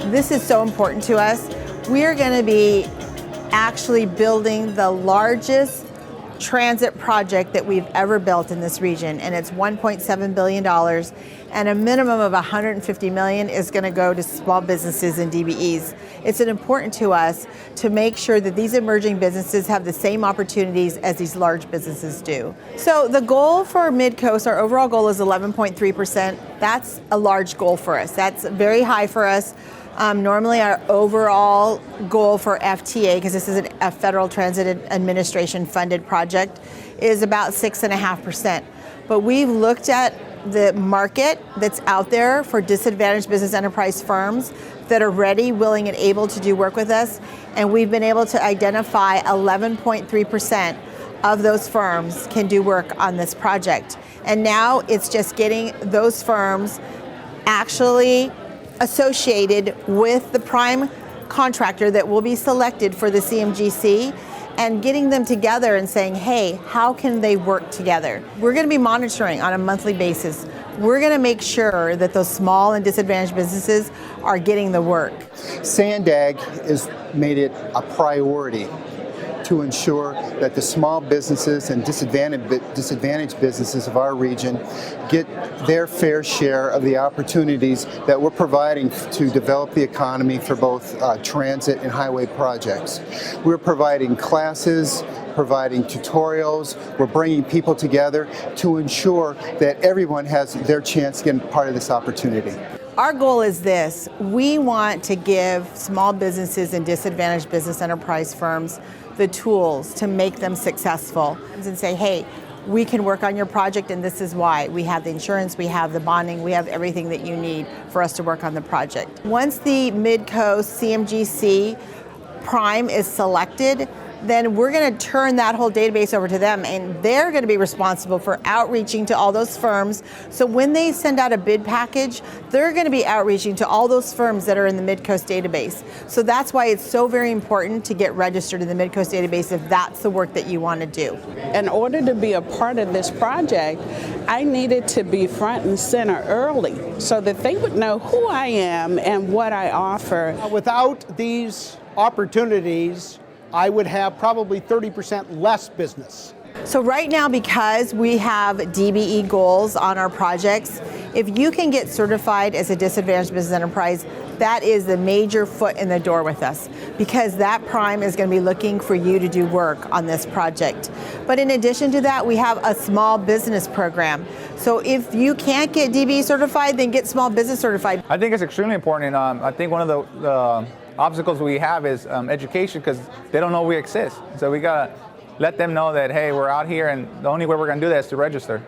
This is so important to us. We are going to be actually building the largest transit project that we've ever built in this region, and it's $1.7 billion, and a minimum of $150 million is going to go to small businesses and DBEs. It's important to us to make sure that these emerging businesses have the same opportunities as these large businesses do. So the goal for Mid-Coast, our overall goal is 11.3%. That's a large goal for us. That's very high for us. Normally our overall goal for FTA, because this is a Federal Transit Administration funded project, is about 6.5%. But we've looked at the market that's out there for disadvantaged business enterprise firms that are ready, willing, and able to do work with us, and we've been able to identify 11.3% of those firms can do work on this project. And now it's just getting those firms actually associated with the prime contractor that will be selected for the CMGC, and getting them together and saying, hey, how can they work together? We're going to be monitoring on a monthly basis. We're going to make sure that those small and disadvantaged businesses are getting the work. SANDAG has made it a priority to ensure that the small businesses and disadvantaged businesses of our region get their fair share of the opportunities that we're providing to develop the economy for both transit and highway projects. We're providing classes, providing tutorials, we're bringing people together to ensure that everyone has their chance to get part of this opportunity. Our goal is this: we want to give small businesses and disadvantaged business enterprise firms the tools to make them successful, and say, hey, we can work on your project, and this is why. We have the insurance, we have the bonding, we have everything that you need for us to work on the project. Once the Mid-Coast CMGC Prime is selected, then we're going to turn that whole database over to them, and they're going to be responsible for outreaching to all those firms. So when they send out a bid package, they're going to be outreaching to all those firms that are in the Mid-Coast database. So that's why it's so very important to get registered in the Mid-Coast database if that's the work that you want to do. In order to be a part of this project, I needed to be front and center early so that they would know who I am and what I offer. Without these opportunities, I would have probably 30% less business. So right now, because we have DBE goals on our projects, if you can get certified as a disadvantaged business enterprise, that is the major foot in the door with us, because that prime is going to be looking for you to do work on this project. But in addition to that, we have a small business program. So if you can't get DBE certified, then get small business certified. I think it's extremely important. I think one of the obstacles we have is education, because they don't know we exist. So we gotta let them know that, hey, we're out here, and the only way we're gonna do that is to register.